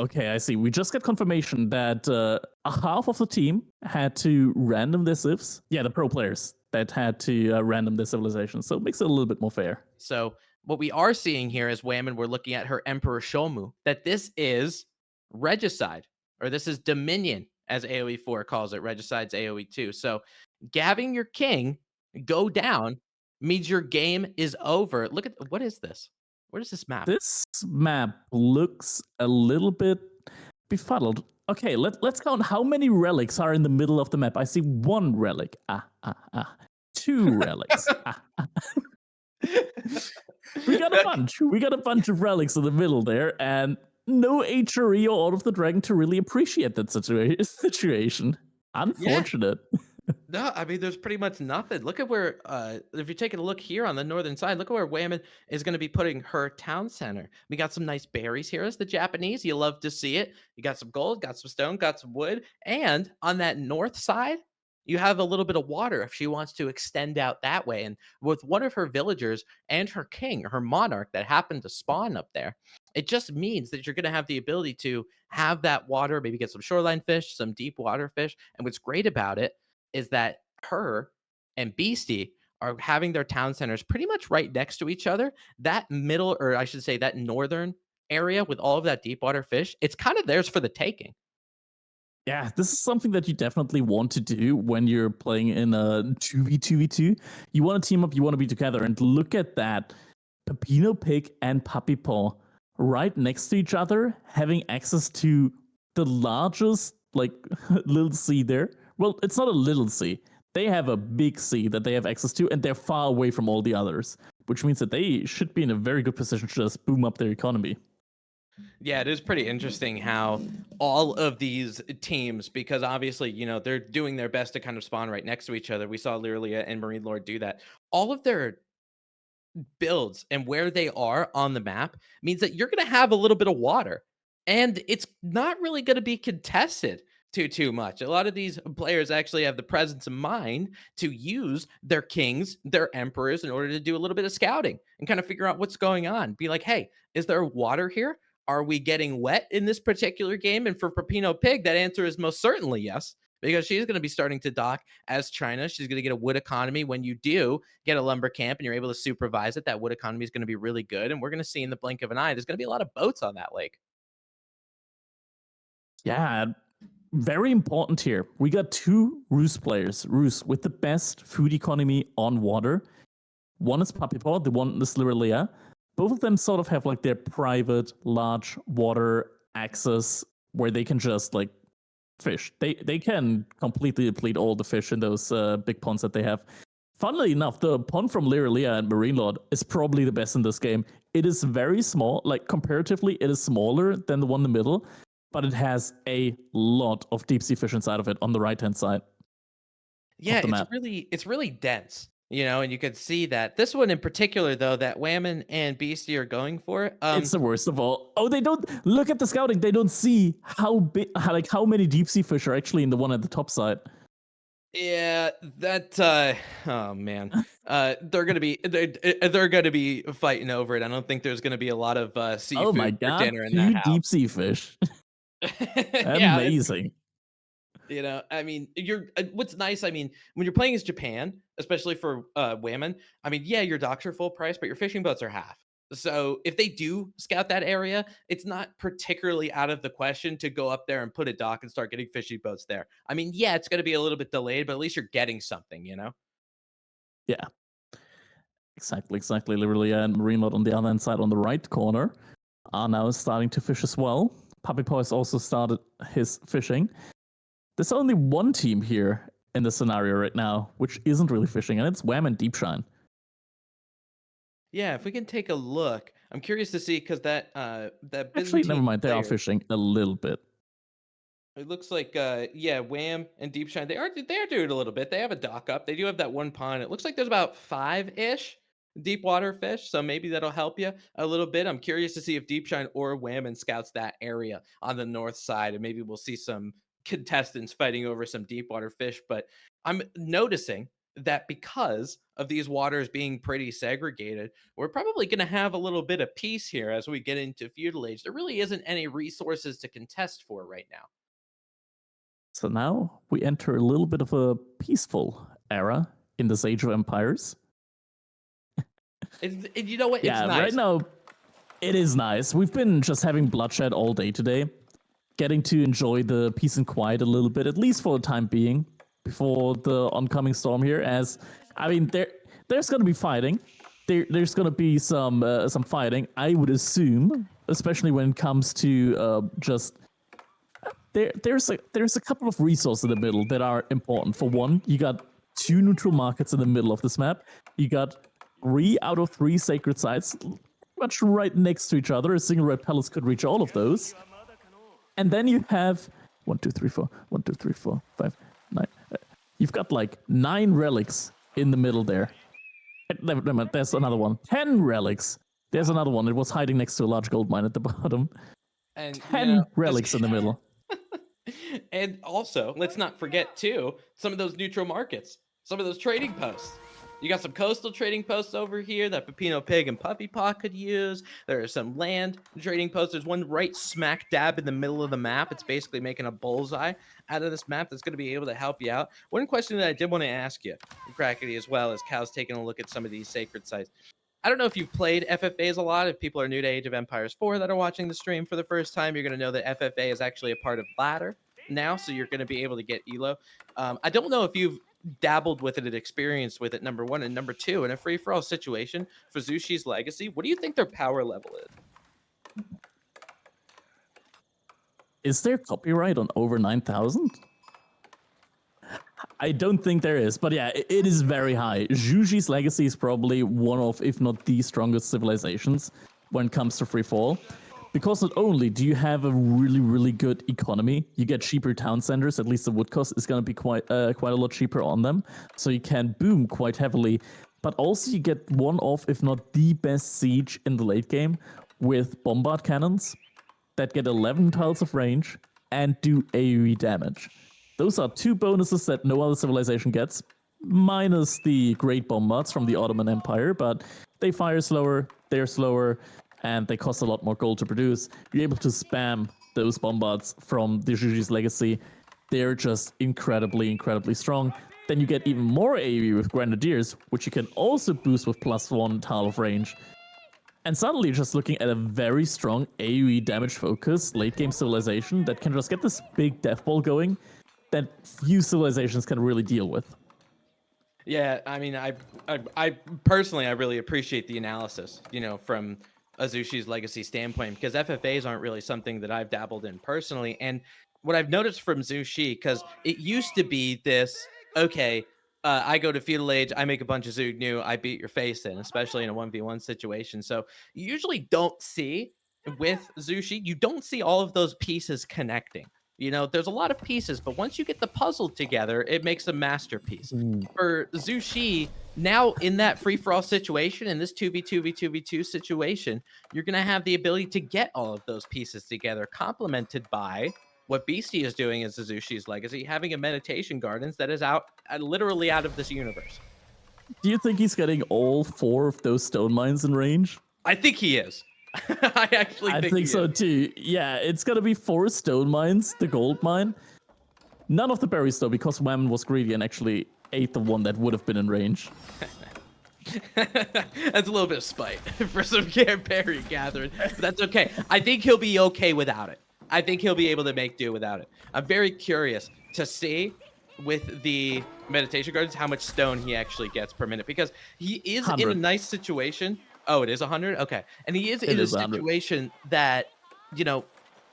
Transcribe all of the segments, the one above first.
okay, I see. We just got confirmation that half of the team had to random their civs. Yeah, the pro players that had to random their civilizations. So it makes it a little bit more fair. So what we are seeing here is Wham, and we're looking at her Emperor Shomu, that this is regicide, or this is dominion, as AoE4 calls it. Regicide's AoE2. So having your king go down means your game is over. Look at what is this? What is this map? This map looks a little bit befuddled. Okay, let's count how many relics are in the middle of the map. I see one relic. Two relics. We got a bunch. We got a bunch of relics in the middle there, and no HRE or Out of the Dragon to really appreciate that situation. Unfortunate. Yeah. No, I mean, there's pretty much nothing. Look at where, if you're taking a look here on the northern side, look at where Wham is going to be putting her town center. We got some nice berries here as the Japanese. You love to see it. You got some gold, got some stone, got some wood. And on that north side, you have a little bit of water if she wants to extend out that way. And with one of her villagers and her king, her monarch that happened to spawn up there, it just means that you're going to have the ability to have that water, maybe get some shoreline fish, some deep water fish. And what's great about it is that her and Beastyqt are having their town centers pretty much right next to each other. That middle, or I should say that northern area with all of that deep water fish, it's kind of theirs for the taking. Yeah, this is something that you definitely want to do when you're playing in a 2v2v2. You want to team up, you want to be together, and look at that. Pepino Pig and Puppy Paw right next to each other, having access to the largest, like, little sea there. Well, it's not a little sea. They have a big sea that they have access to, and they're far away from all the others, which means that they should be in a very good position to just boom up their economy. Yeah, it is pretty interesting how all of these teams, because obviously, they're doing their best to kind of spawn right next to each other. We saw Lyria and Marine Lord do that. All of their builds and where they are on the map means that you're going to have a little bit of water, and it's not really going to be contested too much. A lot of these players actually have the presence of mind to use their kings, their emperors, in order to do a little bit of scouting and kind of figure out what's going on. Be like, hey, is there water here? Are we getting wet in this particular game? And for Pepino Pig, that answer is most certainly yes, because she's going to be starting to dock as China. She's going to get a wood economy. When you do get a lumber camp and you're able to supervise it, that wood economy is going to be really good. And we're going to see in the blink of an eye, there's going to be a lot of boats on that lake. Yeah, very important here. We got two Rus players. Rus with the best food economy on water. One is Puppy Paw, the one is Lyria. Both of them sort of have like their private large water access where they can just like fish. They can completely deplete all the fish in those big ponds that they have. Funnily enough, the pond from Lyria and Marine Lord is probably the best in this game. It is very small, like comparatively, it is smaller than the one in the middle, but it has a lot of deep sea fish inside of it on the right hand side. Yeah, The map. it's really dense, and you could see that this one in particular, though, that Wham and Beastie are going for. It's the worst of all. Oh, they don't look at the scouting. They don't see how big, how many deep sea fish are actually in the one at the top side. Yeah, that oh man. They're gonna be fighting over it. I don't think there's gonna be a lot of Oh my seafood for god, dinner in that two house. deep sea fish. Yeah, Amazing. I mean, what's nice, I mean, when you're playing as Japan, especially for women, I mean, yeah, your docks are full price, but your fishing boats are half. So if they do scout that area, it's not particularly out of the question to go up there and put a dock and start getting fishing boats there. I mean, yeah, it's going to be a little bit delayed, but at least you're getting something. Yeah, exactly. Literally, and Marine Lord on the other hand side on the right corner are now starting to fish as well. Puppy Paw has also started his fishing. There's only one team here in the scenario right now, which isn't really fishing, and it's Wham and Deepshine. Yeah, if we can take a look, I'm curious to see because that Actually, never Byzantine mind. They are player, fishing a little bit. it looks like yeah, Wham and Deep Shine, they are doing a little bit. They have a dock up. They do have that one pond. It looks like there's about 5-ish deep water fish, so maybe that'll help you a little bit. I'm curious to see if Deep Shine or Wham and scouts that area on the north side, and maybe we'll see some contestants fighting over some deep water fish. But I'm noticing that because of these waters being pretty segregated, we're probably going to have a little bit of peace here as we get into feudal age. There really isn't any resources to contest for right now. So now we enter a little bit of a peaceful era in this Age of Empires. And you know what? It's Yeah, nice. right now it is nice. We've been just having bloodshed all day today, getting to enjoy the peace and quiet a little bit, at least for the time being, before the oncoming storm here. As I mean, there's going to be fighting. There's going to be some fighting. I would assume, especially when it comes to just there's a couple of resources in the middle that are important. For one, you got 2 neutral markets in the middle of this map. You got 3 out of 3 sacred sites, much right next to each other. A single red palace could reach all of those. And then you have 1, 2, 3, 4, 1, 2, 3, 4, 5, 9. You've got like 9 relics in the middle there. Never mind, there's another one. 10 relics. There's another one. It was hiding next to a large gold mine at the bottom. And 10 relics in the middle. And also, let's not forget too, some of those neutral markets, some of those trading posts. You got some coastal trading posts over here that Pepino Pig and Puppy Paw could use. There are some land trading posts. There's one right smack dab in the middle of the map. It's basically making a bullseye out of this map that's going to be able to help you out. One question that I did want to ask you, Crackety, as well, as Cal's taking a look at some of these sacred sites. I don't know if you've played FFAs a lot. If people are new to Age of Empires 4 that are watching the stream for the first time, you're going to know that FFA is actually a part of Ladder now, so you're going to be able to get Elo. I don't know if you've dabbled with it and experienced with it, number one, and number two, in a free-for-all situation for Zushi's Legacy, what do you think their power level is? Is there copyright on over 9,000? I don't think there is, but yeah, it is very high. Jushi's Legacy is probably one of, if not the strongest civilizations when it comes to free fall. Because not only do you have a really, really good economy, you get cheaper town centers, at least the wood cost is going to be quite a lot cheaper on them, so you can boom quite heavily, but also you get one of, if not the best siege in the late game with bombard cannons that get 11 tiles of range and do AoE damage. Those are 2 bonuses that no other civilization gets, minus the great bombards from the Ottoman Empire, but they fire slower, they're slower, and they cost a lot more gold to produce. You're able to spam those bombards from the Jushi's Legacy. They're just incredibly, incredibly strong. Then you get even more AoE with Grenadiers, which you can also boost with +1 tile of range. And suddenly you're just looking at a very strong AoE damage focus late game civilization that can just get this big death ball going that few civilizations can really deal with. Yeah, I mean, I personally, I really appreciate the analysis, you know, from a Zushi's Legacy standpoint, because FFAs aren't really something that I've dabbled in personally. And what I've noticed from Zushi, because it used to be this, okay, I go to feudal age, I make a bunch of Zugnu, I beat your face in, especially in a 1v1 situation. So you usually don't see with Zushi, you don't see all of those pieces connecting. You know, there's a lot of pieces, but once you get the puzzle together, it makes a masterpiece. For Zushi, now in that free-for-all situation, in this 2v2v2v2 situation, you're going to have the ability to get all of those pieces together, complemented by what Beastyqt is doing as Zushi's Legacy, having a meditation gardens that is out literally out of this universe. Do you think he's getting all 4 of those stone mines in range? I think he is. I actually think so too. Yeah, it's gonna be 4 stone mines, the gold mine. None of the berries though, because Wham was greedy and actually ate the one that would have been in range. That's a little bit of spite for some berry gathering, but that's okay. I think he'll be okay without it. I think he'll be able to make do without it. I'm very curious to see with the meditation gardens how much stone he actually gets per minute, because he is 100. in a nice situation. Oh, it is 100? Okay. And he is in a situation that, you know,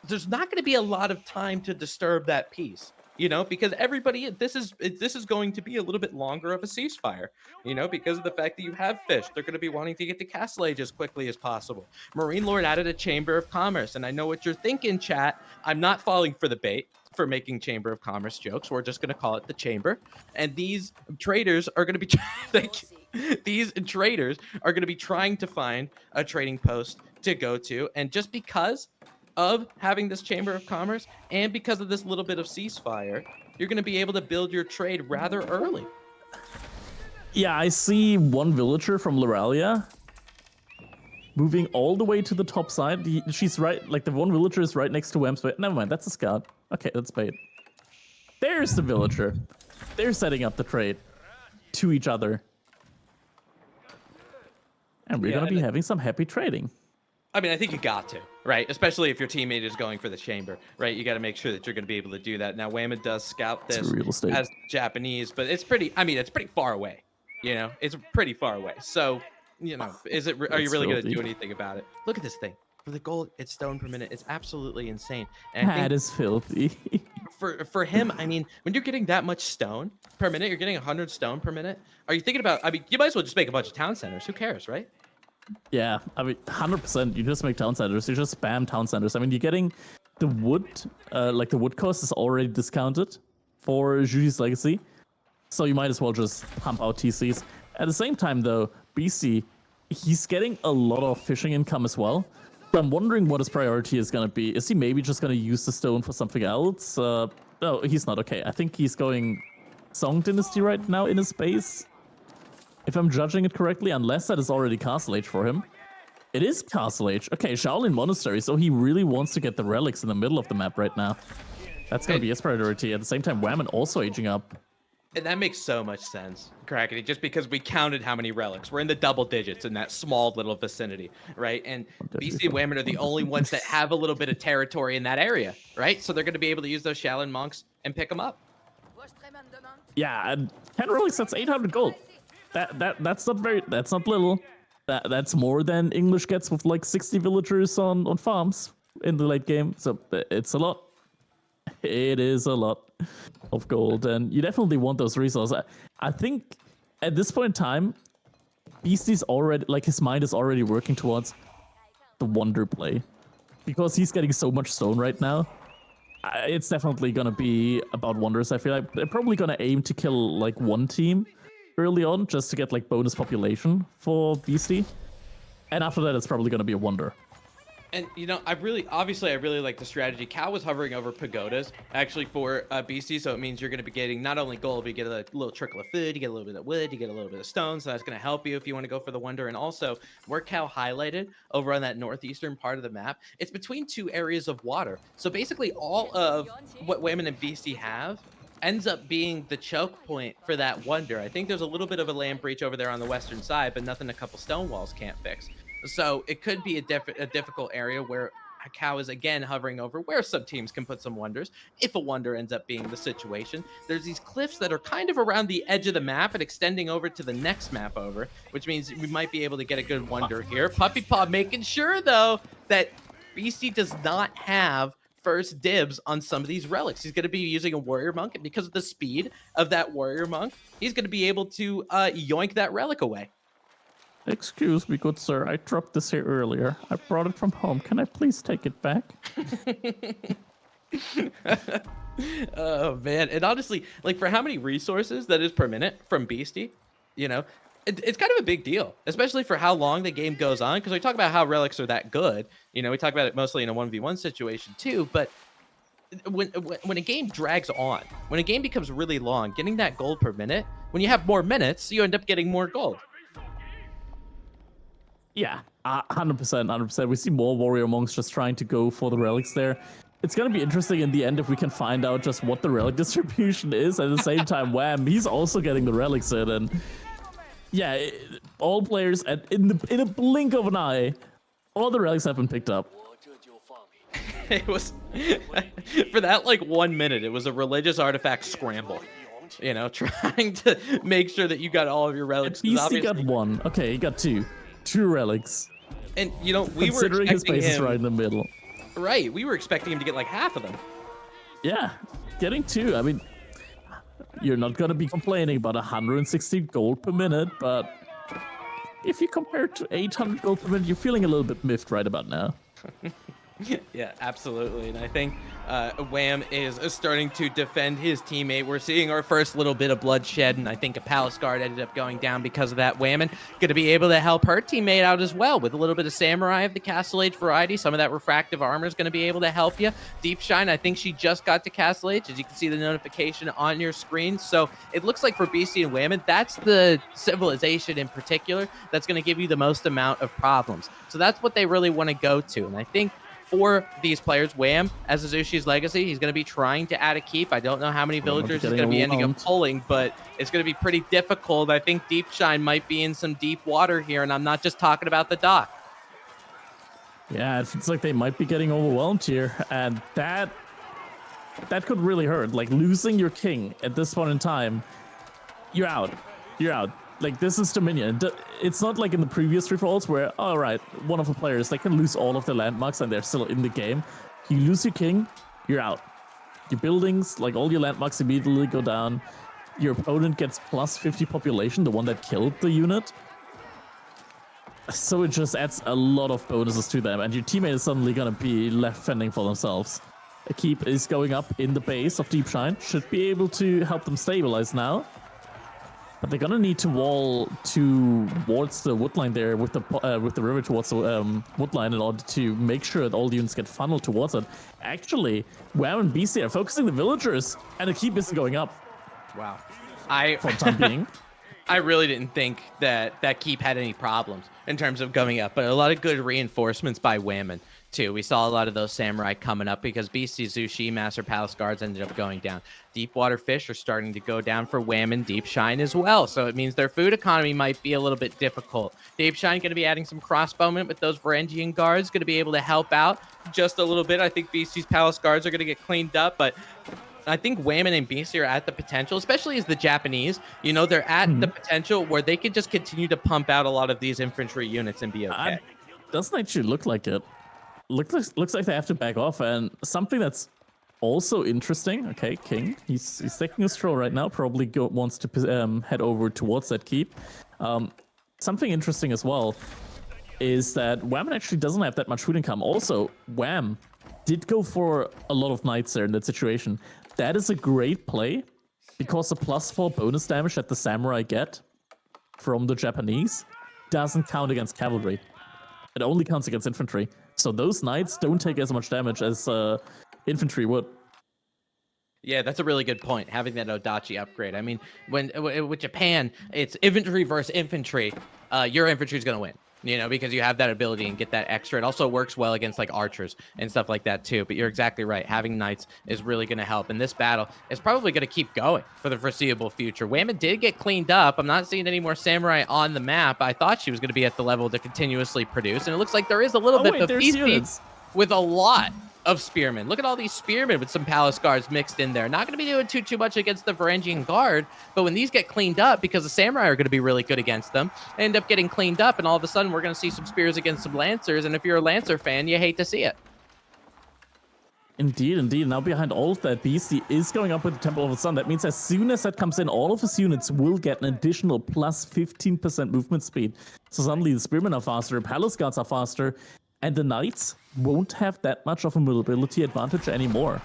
there's not going to be a lot of time to disturb that piece, you know, because everybody, this is going to be a little bit longer of a ceasefire, you know, because of the fact that you have fish. They're going to be wanting to get to Castle Age as quickly as possible. Marine Lord added a Chamber of Commerce, and I know what you're thinking, chat. I'm not falling for the bait for making Chamber of Commerce jokes. We're just going to call it the Chamber. And these traders are going to be these traders are going to be trying to find a trading post to go to, and just because of having this Chamber of Commerce and because of this little bit of ceasefire, you're going to be able to build your trade rather early. Yeah, I see one villager from Loralia moving all the way to the top side. She's right, like the one villager is right next to Wham's bait. Never mind, that's a scout. Okay, that's bait. There's the villager. They're setting up the trade to each other. And we're gonna be having some happy trading. I mean, I think you got to, right? Especially if your teammate is going for the chamber, right? You got to make sure that you're going to be able to do that. Now, Wham does scout this as Japanese, but it's pretty, I mean, it's pretty far away. You know, it's pretty far away. So, you know, are you really going to do anything about it? Look at this thing. For the gold, it's stone per minute. It's absolutely insane. And that is filthy. for him, I mean, when you're getting that much stone per minute, you're getting 100 stone per minute. Are you thinking about, I mean, you might as well just make a bunch of town centers. Who cares, right? Yeah, I mean, 100%. You just make town centers. You just spam town centers. I mean, you're getting the wood, like the wood cost is already discounted for Judy's Legacy. So you might as well just pump out TCs. At the same time, though, BC, he's getting a lot of fishing income as well. So I'm wondering what his priority is going to be. Is he maybe just going to use the stone for something else? No, he's not. Okay, I think he's going Song Dynasty right now in his base. If I'm judging it correctly, unless that is already Castle Age for him. It is Castle Age. Okay, Shaolin Monastery, so he really wants to get the relics in the middle of the map right now. That's going to be his priority. At the same time, Wham also aging up. And that makes so much sense, Crackety, just because we counted how many relics. We're in the double digits in that small little vicinity, right? And BC and Wham are the only ones that have a little bit of territory in that area, right? So they're going to be able to use those Shaolin monks and pick them up. Yeah, and 10 relics, that's 800 gold. That's not little. That's more than English gets with like 60 villagers on farms in the late game. So it's a lot. It is a lot of gold, and you definitely want those resources. I think at this point in time, Beasty's already, like, his mind is already working towards the wonder play, because he's getting so much stone right now. It's definitely gonna be about wonders. I feel like they're probably gonna aim to kill like one team early on, just to get like bonus population for Beasty, and after that it's probably going to be a wonder. And you know, I really like the strategy. Cal was hovering over pagodas actually for Beasty, so it means you're going to be getting not only gold, but you get a little trickle of food, you get a little bit of wood, you get a little bit of stone, so that's going to help you if you want to go for the wonder. And also, where Cal highlighted over on that northeastern part of the map, it's between two areas of water. So basically, all of what Wham and Beasty have ends up being the choke point for that wonder. I think there's a little bit of a land breach over there on the western side, but nothing a couple stone walls can't fix. So it could be a difficult area where Cow is again hovering over, where some teams can put some wonders if a wonder ends up being the situation. There's these cliffs that are kind of around the edge of the map and extending over to the next map over, which means we might be able to get a good wonder here. Puppy Paw making sure though that Beasty does not have first dibs on some of these relics. He's going to be using a warrior monk, and because of the speed of that warrior monk, he's going to be able to yoink that relic away. Excuse me, good sir. I dropped this here earlier. I brought it from home. Can I please take it back? Oh man, and honestly, like, for how many resources that is per minute from Beasty, you know, it's kind of a big deal, especially for how long the game goes on, because we talk about how relics are that good. You know, we talk about it mostly in a 1v1 situation too, but when a game drags on, when a game becomes really long, getting that gold per minute, when you have more minutes, you end up getting more gold. Yeah, 100%. We see more warrior monks just trying to go for the relics there. It's going to be interesting in the end if we can find out just what the relic distribution is. At the same time, Wham, he's also getting the relics in, and yeah, all players in a blink of an eye, all the relics have been picked up. It was for that like 1 minute. It was a religious artifact scramble. You know, trying to make sure that you got all of your relics. He got one. Okay, he got two relics. And you know, we were considering his base is right in the middle. Right, we were expecting him to get like half of them. Yeah, getting two. I mean, you're not gonna be complaining about 160 gold per minute, but if you compare it to 800 gold per minute, you're feeling a little bit miffed right about now. Yeah, absolutely. And I think Wham is starting to defend his teammate. We're seeing our first little bit of bloodshed, and I think a Palace Guard ended up going down because of that. Wham and going to be able to help her teammate out as well with a little bit of Samurai of the Castle Age variety. Some of that refractive armor is going to be able to help you. Deep Shine, I think she just got to Castle Age, as you can see the notification on your screen. So it looks like for Beasty and Wham, that's the civilization in particular that's going to give you the most amount of problems. So that's what they really want to go to. And I think for these players, Wham, as Azushi's legacy, he's going to be trying to add a keep. I don't know how many villagers he's going to be ending up pulling, but it's going to be pretty difficult. I think Deep Shine might be in some deep water here, and I'm not just talking about the dock. Yeah, it feels like they might be getting overwhelmed here, and that could really hurt. Like, losing your king at this point in time, you're out. You're out. Like, this is Dominion. It's not like in the previous free-for-alls where, all right, one of the players, they can lose all of their landmarks and they're still in the game. You lose your king, you're out. Your buildings, like all your landmarks immediately go down. Your opponent gets plus 50 population, the one that killed the unit. So it just adds a lot of bonuses to them, and your teammate is suddenly going to be left fending for themselves. A keep is going up in the base of Deep Shine. Should be able to help them stabilize now. But they're gonna need to wall towards the woodline there with the river towards the woodline in order to make sure that all the units get funneled towards it. Actually, Wham and Beastyqt are focusing the villagers, and the keep isn't going up. Wow. For the time being. I really didn't think that keep had any problems in terms of going up, but a lot of good reinforcements by Whammon too. We saw a lot of those samurai coming up because Beasty, Zushi, Master Palace Guards ended up going down. Deep water fish are starting to go down for Whammon, Deep Shine as well. So it means their food economy might be a little bit difficult. Deep Shine going to be adding some crossbowmen with those Varangian guards, going to be able to help out just a little bit. I think Beasty's Palace Guards are going to get cleaned up, but I think Whammon and Beasty are at the potential, especially as the Japanese, you know, they're at the potential where they could just continue to pump out a lot of these infantry units and be okay. Doesn't actually look like it. Looks like they have to back off, and something that's also interesting. Okay, King, he's taking a stroll right now. Probably wants to head over towards that keep. Something interesting as well is that Wham actually doesn't have that much food income. Also, Wham did go for a lot of knights there in that situation. That is a great play because the +4 bonus damage that the samurai get from the Japanese doesn't count against cavalry. It only counts against infantry. So those knights don't take as much damage as infantry would. Yeah, that's a really good point, having that Odachi upgrade. I mean, with Japan, it's infantry versus infantry. Your infantry is going to win, you know, because you have that ability and get that extra. It also works well against like archers and stuff like that too. But you're exactly right. Having knights is really going to help. And this battle is probably going to keep going for the foreseeable future. Whammon did get cleaned up. I'm not seeing any more samurai on the map. I thought she was going to be at the level to continuously produce. And it looks like there is a little bit of Beasty with a lot of spearmen. Look at all these spearmen with some palace guards mixed in there. Not going to be doing too much against the Varangian guard, but when these get cleaned up, because the samurai are going to be really good against them, they end up getting cleaned up, and all of a sudden we're going to see some spears against some lancers, and if you're a lancer fan, you hate to see it. Indeed, indeed. Now behind all of that, Beasty is going up with the Temple of the Sun. That means as soon as that comes in, all of his units will get an additional plus 15% movement speed. So suddenly the spearmen are faster, palace guards are faster, and the knights won't have that much of a mobility advantage anymore.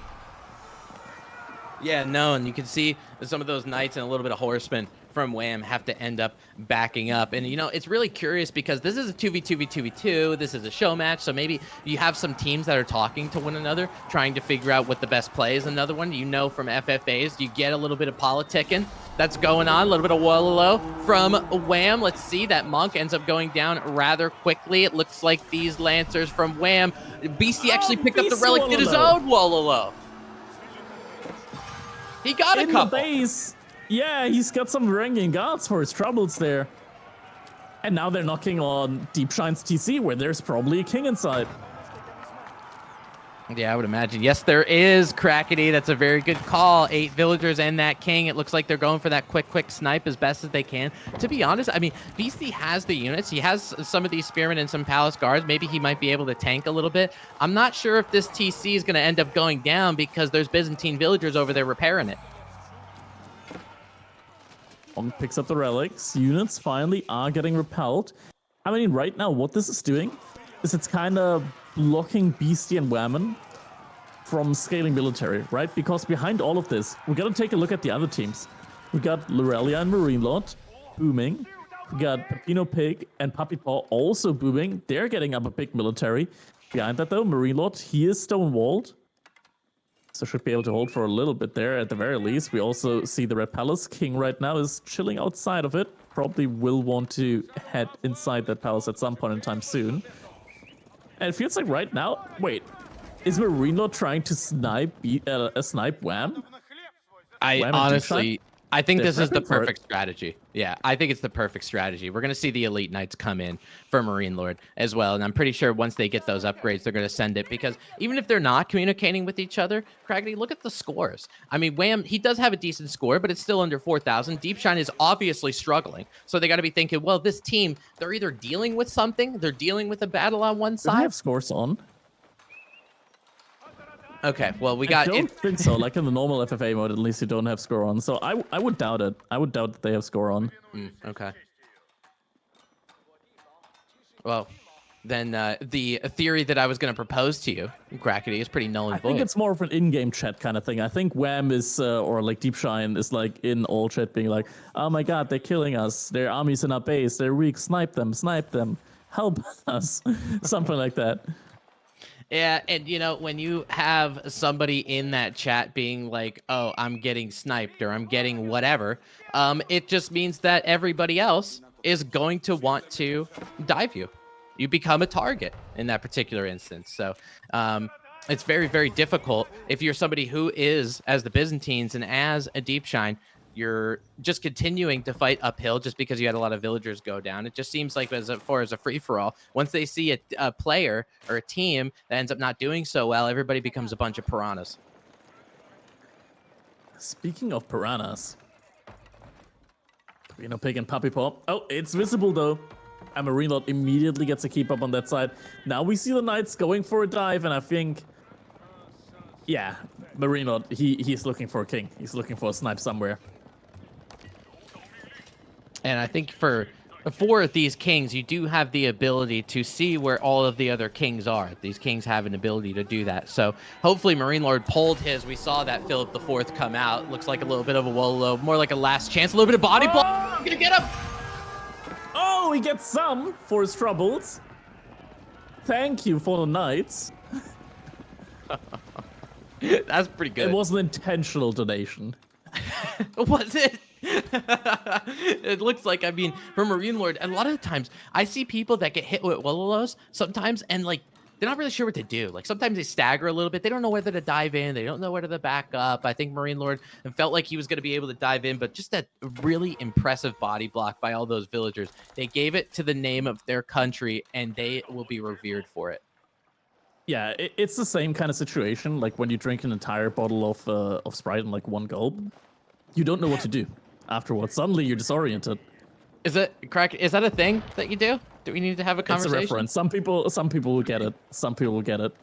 Yeah, no, and you can see some of those knights and a little bit of horsemen from Wham have to end up backing up. And, you know, it's really curious because this is a 2v2v2v2. This is a show match, so maybe you have some teams that are talking to one another, trying to figure out what the best play is. Another one, you know, from FFAs, you get a little bit of politicking that's going on, a little bit of Wololo from Wham. Let's see, that monk ends up going down rather quickly. It looks like these lancers from Wham. Beasty actually picked up the relic, did his own Wololo. He got a couple. In the base. Yeah, he's got some Varangian guards for his troubles there. And now they're knocking on Deep Shine's TC, where there's probably a king inside. Yeah, I would imagine. Yes, there is, Crackety. That's a very good call. 8 villagers and that king. It looks like they're going for that quick snipe as best as they can. To be honest, I mean, Beasty has the units. He has some of these spearmen and some palace guards. Maybe he might be able to tank a little bit. I'm not sure if this TC is going to end up going down because there's Byzantine villagers over there repairing it. Picks up the relics. Units finally are getting repelled. I mean, right now, what this is doing is it's kind of blocking Beasty and Wham from scaling military, right? Because behind all of this, we gotta take a look at the other teams. We got Lorelia and Marine Lord booming. We got Pepino Pig and Puppy Paw also booming. They're getting up a big military. Behind that though, Marine Lord, he is stonewalled. So should be able to hold for a little bit there at the very least. We also see the Red Palace. King right now is chilling outside of it. Probably will want to head inside that palace at some point in time soon. And it feels like right now, wait, is Marine Lord trying to snipe Wham? I think this is the perfect strategy. Yeah, I think it's the perfect strategy. We're going to see the Elite Knights come in for Marine Lord as well. And I'm pretty sure once they get those upgrades, they're going to send it. Because even if they're not communicating with each other, Craggedy, look at the scores. I mean, Wham, he does have a decent score, but it's still under 4,000. Deepshine is obviously struggling. So they got to be thinking, well, this team, they're either dealing with something, they're dealing with a battle on one side. Do they have scores on? Okay, well, I don't think so. Like in the normal FFA mode, at least you don't have score on. So I would doubt it. I would doubt that they have score on. Okay. Well, then the theory that I was going to propose to you, Crackety, is pretty null and void. I think it's more of an in-game chat kind of thing. I think Wham is, or like Deepshine is like in all chat being like, oh my god, they're killing us. Their armies in our base. They're weak. Snipe them. Help us. Something like that. Yeah, and you know, when you have somebody in that chat being like, oh, I'm getting sniped or I'm getting whatever, it just means that everybody else is going to want to dive you. You become a target in that particular instance. So it's very, very difficult if you're somebody who is, as the Byzantines and as a Deepshine, you're just continuing to fight uphill just because you had a lot of villagers go down. It just seems like as far as a free-for-all, once they see a player or a team that ends up not doing so well, everybody becomes a bunch of piranhas. Speaking of piranhas, you know, Pig and Puppy Paw. Oh, it's visible though. And Marine Lord immediately gets a keep up on that side. Now we see the Knights going for a dive, and I think, yeah, Marine Lord, he's looking for a king. He's looking for a snipe somewhere. And I think for these kings, you do have the ability to see where all of the other kings are. These kings have an ability to do that. So hopefully Marine Lord pulled his. We saw that Philip IV come out. Looks like a little bit of a Wolo, more like a last chance. A little bit of body block. Gonna get him. Oh, he gets some for his troubles. Thank you for the Knights. That's pretty good. It was an intentional donation. Was it? It looks like, I mean, for Marine Lord, a lot of the times I see people that get hit with Willows sometimes, and like they're not really sure what to do. Like sometimes they stagger a little bit. They don't know whether to dive in. They don't know whether to back up. I think Marine Lord felt like he was going to be able to dive in, but just that really impressive body block by all those villagers. They gave it to the name of their country, and they will be revered for it. Yeah, it's the same kind of situation. Like when you drink an entire bottle of Sprite in like one gulp, you don't know what to do. Afterwards, suddenly you're disoriented. Is that a thing that you do? Do we need to have a conversation? It's a reference. Some people will get it. Some people will get it.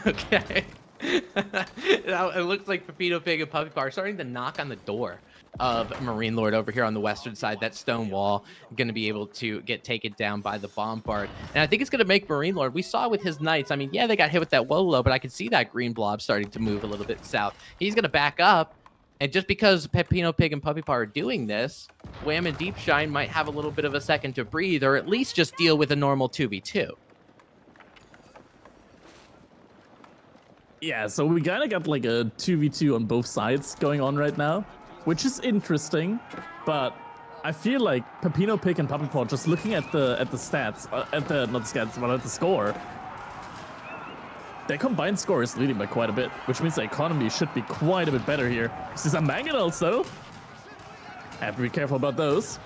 Okay. It looks like Pepino Pig and Puppy Paw are starting to knock on the door of Marine Lord over here on the western side. That stone wall going to be able to get taken down by the bombard. And I think it's going to make Marine Lord, we saw with his knights, I mean, yeah, they got hit with that Wolo, but I could see that green blob starting to move a little bit south. He's going to back up. And just because Pepino Pig and Puppy Paw are doing this, Wham and Deepshine might have a little bit of a second to breathe, or at least just deal with a normal 2v2. Yeah, so we kind of got like a 2v2 on both sides going on right now, which is interesting, but I feel like Pepino Pig and Puppy Paw, just looking at the stats, not the stats, but at the score, their combined score is leading by quite a bit, which means the economy should be quite a bit better here. See some mangonels though. Have to be careful about those.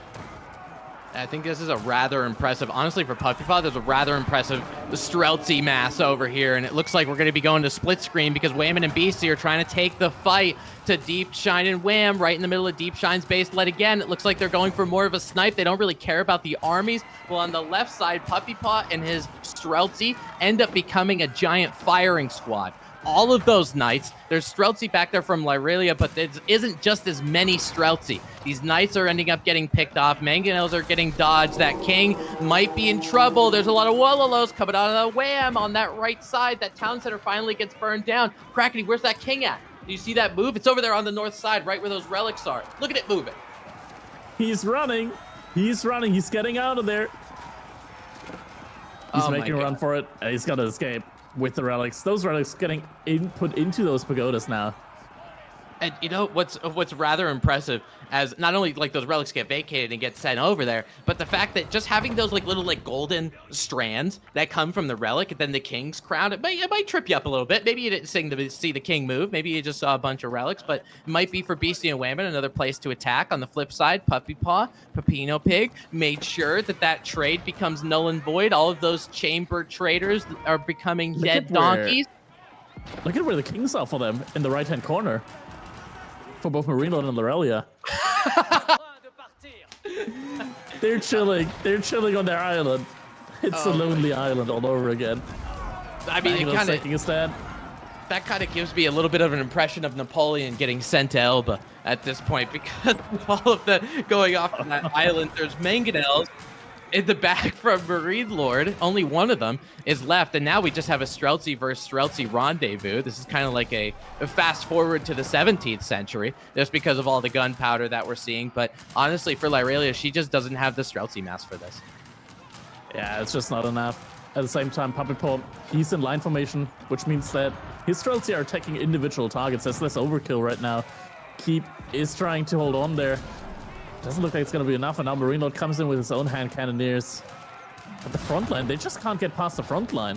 I think this is a rather impressive, honestly, for Puppy Paw, there's a rather impressive Streltsy mass over here, and it looks like we're going to be going to split screen because Whammon and Beasty are trying to take the fight to Deepshine and Wham right in the middle of Deepshine's base. Yet again, it looks like they're going for more of a snipe. They don't really care about the armies. Well, on the left side, Puppy Paw and his Streltsy end up becoming a giant firing squad. all of those knights. There's Streltsy back there from Lyralia, but there isn't just as many Streltsy. These knights are ending up getting picked off. Mangonels are getting dodged. That king might be in trouble. There's a lot of Wololos coming out of the Wham on that right side. That town center finally gets burned down. Crackety, where's that king at? Do you see that move? It's over there on the north side, right where those relics are. Look at it moving. He's running. He's running. He's getting out of there. He's making a run for it. And he's got to escape with the relics. Those relics getting put into those pagodas now. And you know what's rather impressive, as not only like those relics get vacated and get sent over there, but the fact that just having those like little like golden strands that come from the relic and then the king's crown, it might trip you up a little bit. Maybe you didn't see the king move. Maybe you just saw a bunch of relics, but it might be for Beasty and Wham another place to attack. On the flip side, Puppy Paw, Pepino Pig made sure that trade becomes null and void. All of those chamber traders are becoming dead donkeys. Look at where the kings are for them in the right-hand corner. For both Marine Lord and Lyralia. They're chilling. They're chilling on their island. It's a lonely island all over again. I mean, it kind of taking a stand. That kind of gives me a little bit of an impression of Napoleon getting sent to Elba at this point, because of all of the going off on that island. There's mangonels in the back from Marine Lord. Only one of them is left, and now we just have a Streltsy versus Streltsy rendezvous. This is kind of like a fast forward to the 17th century, just because of all the gunpowder that we're seeing. But honestly, for Lyralia, she just doesn't have the Streltsy mass for this. Yeah, it's just not enough. At the same time, Puppet Paw, he's in line formation, which means that his Streltsy are attacking individual targets. That's less overkill right now. Keep is trying to hold on there. Doesn't look like it's going to be enough, and now Marine Lord comes in with his own hand cannoneers. But the front line, they just can't get past the front line.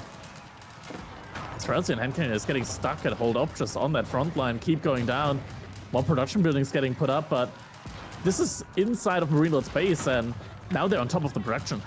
Streltsy and hand cannoneers getting stuck and hold up just on that front line, keep going down. More production buildings getting put up, but this is inside of Marine Lord's base, and now they're on top of the production.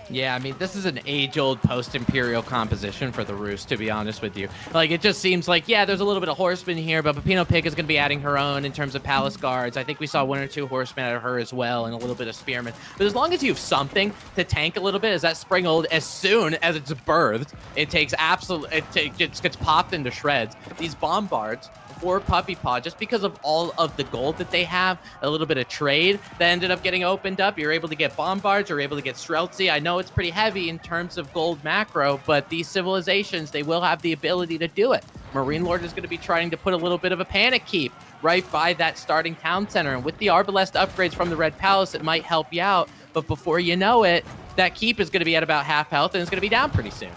Yeah, I mean, this is an age-old post-Imperial composition for the Roost, to be honest with you. Like, it just seems like, yeah, there's a little bit of horsemen here, but Pepino Pig is going to be adding her own in terms of palace guards. I think we saw 1 or 2 horsemen out of her as well, and a little bit of spearmen. But as long as you have something to tank a little bit, as that spring old, as soon as it's birthed, it takes it gets popped into shreds. These bombards for Puppy Paw, just because of all of the gold that they have, a little bit of trade that ended up getting opened up. You're able to get bombards, you're able to get Streltsy. I know it's pretty heavy in terms of gold macro, but these civilizations, they will have the ability to do it. Marine Lord is going to be trying to put a little bit of a panic keep right by that starting town center, and with the Arbalest upgrades from the Red Palace, it might help you out, but before you know it, that keep is going to be at about half health, and it's going to be down pretty soon.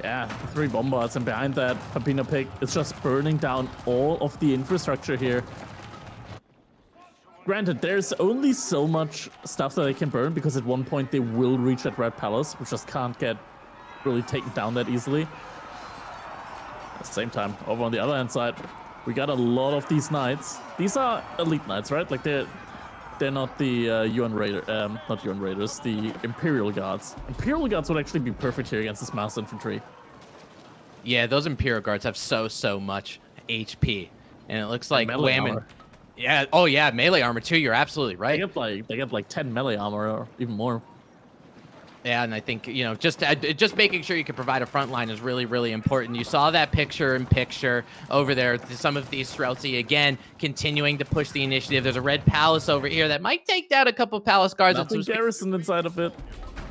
Yeah, 3 bombards, and behind that, Pepino Pig is just burning down all of the infrastructure here. Granted, there's only so much stuff that they can burn, because at one point they will reach that Red Palace, which just can't get really taken down that easily. At the same time, over on the other hand side, we got a lot of these knights. These are elite knights, right? Like they're not the UN Raider, not UN Raiders, the Imperial Guards. Imperial Guards would actually be perfect here against this mass infantry. Yeah, those Imperial Guards have so much HP, and it looks like Wham. Yeah, oh yeah, melee armor too. You're absolutely right. They get like 10 melee armor or even more. Yeah, and I think, you know, just making sure you can provide a front line is really important. You saw that picture-in-picture over there. Some of these Streltsy, again, continuing to push the initiative. There's a Red Palace over here that might take down a couple of Palace Guards. Nothing garrison inside of it.